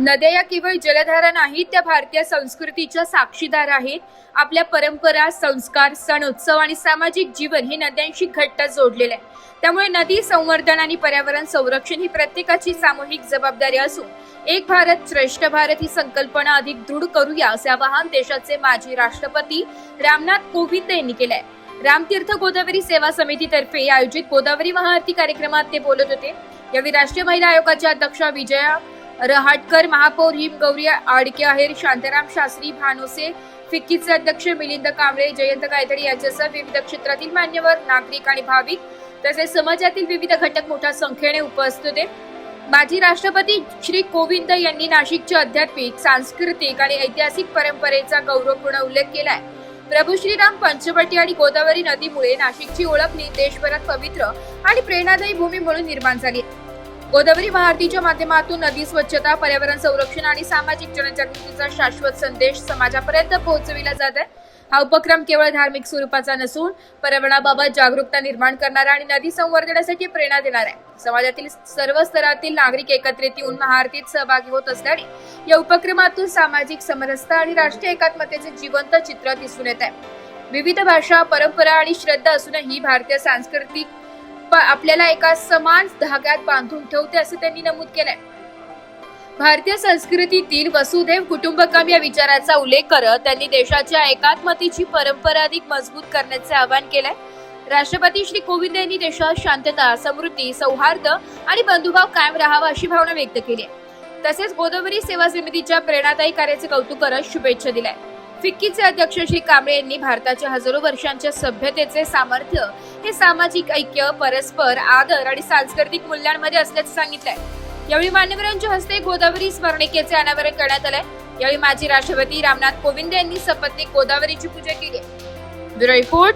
नद्या या केवळ जलधारा नाहीत, त्या भारतीय संस्कृतीच्या साक्षीदार आहेत. आपल्या परंपरा, संस्कार, सण, उत्सव आणि सामाजिक जीवन हे नद्यांशी घट्ट जोडलेले आहे. त्यामुळे नदी संवर्धन आणि पर्यावरण संरक्षण ही प्रत्येकाची सामूहिक जबाबदारी असून एक भारत श्रेष्ठ भारत ही संकल्पना अधिक दृढ करूया असे आवाहन देशाचे माजी राष्ट्रपती रामनाथ कोविंद यांनी केले आहे. रामतीर्थ गोदावरी सेवा समितीतर्फे आयोजित गोदावरी महाआरती कार्यक्रमात ते बोलत होते. यावेळी राष्ट्रीय महिला आयोगाच्या अध्यक्षा विजया रहाटकर, महापौर हिमगौरी आडके आहेर, शांताराम शास्त्री भानोसे, फिक्कीचे अध्यक्ष मिलिंद कांबळे, जयंत गायधडी यांच्यासह विविध क्षेत्रातील मान्यवर, नागरिक आणि भाविक तसेच समाजातील विविध घटक मोठ्या संख्येने उपस्थित होते. माजी राष्ट्रपती श्री कोविंद यांनी नाशिकच्या आध्यात्मिक, सांस्कृतिक आणि ऐतिहासिक परंपरेचा गौरवपूर्ण उल्लेख केलाय. प्रभू श्रीराम, पंचवटी आणि गोदावरी नदीमुळे नाशिकची ओळख देशभरात पवित्र आणि प्रेरणादायी भूमी म्हणून निर्माण झाली. गोदावरी महाआरतीच्या माध्यमातून नदी स्वच्छता, पर्यावरण संरक्षण आणि सामाजिक जनजागृतीचा शाश्वत संदेश समाजापर्यंत पोहोचविला जात आहे. हा उपक्रम केवळ धार्मिक स्वरूपाचा नसून पर्यावरणाबाबत जागरूकता निर्माण करणारा आणि नदी संवर्धनासाठी प्रेरणा देणार आहे. समाजातील सर्व स्तरातील नागरिक एकत्रित येऊन महाआरतीत सहभागी होत असल्याने या उपक्रमातून सामाजिक समरसता आणि राष्ट्रीय एकात्मतेचे जिवंत चित्र दिसून येत आहे. विविध भाषा, परंपरा आणि श्रद्धा असूनही भारतीय सांस्कृतिक आपल्याला एका समान धाग्यात बांधून ठेवते असे त्यांनी नमूद केलंय. भारतीय संस्कृतीतील वसुधैव कुटुंबकम या विचाराचा उल्लेख करत त्यांनी देशाच्या एकात्मतेची परंपरा अधिक मजबूत करण्याचे आवाहन केलंय. राष्ट्रपती श्री कोविंद यांनी देशात शांतता, समृद्धी, सौहार्द आणि बंधुभाव कायम राहावा अशी भावना व्यक्त केली आहे. तसेच गोदावरी सेवा समितीच्या प्रेरणादायी कार्याचे कौतुक करत शुभेच्छा दिल्या. फिक्कीचे अध्यक्ष श्री कांबळे यांनी भारताच्या हजारो वर्षांच्या सभ्यतेचे सामर्थ्य हे सामाजिक ऐक्य, परस्पर आदर आणि सांस्कृतिक मूल्यांमध्ये असल्याचे सांगितलंय. यावेळी मान्यवरांच्या हस्ते गोदावरी स्मरणिकेचे अनावरण करण्यात आले. यावेळी माजी राष्ट्रपती रामनाथ कोविंद यांनी सपत्नीक गोदावरीची पूजा केली. Bureau report.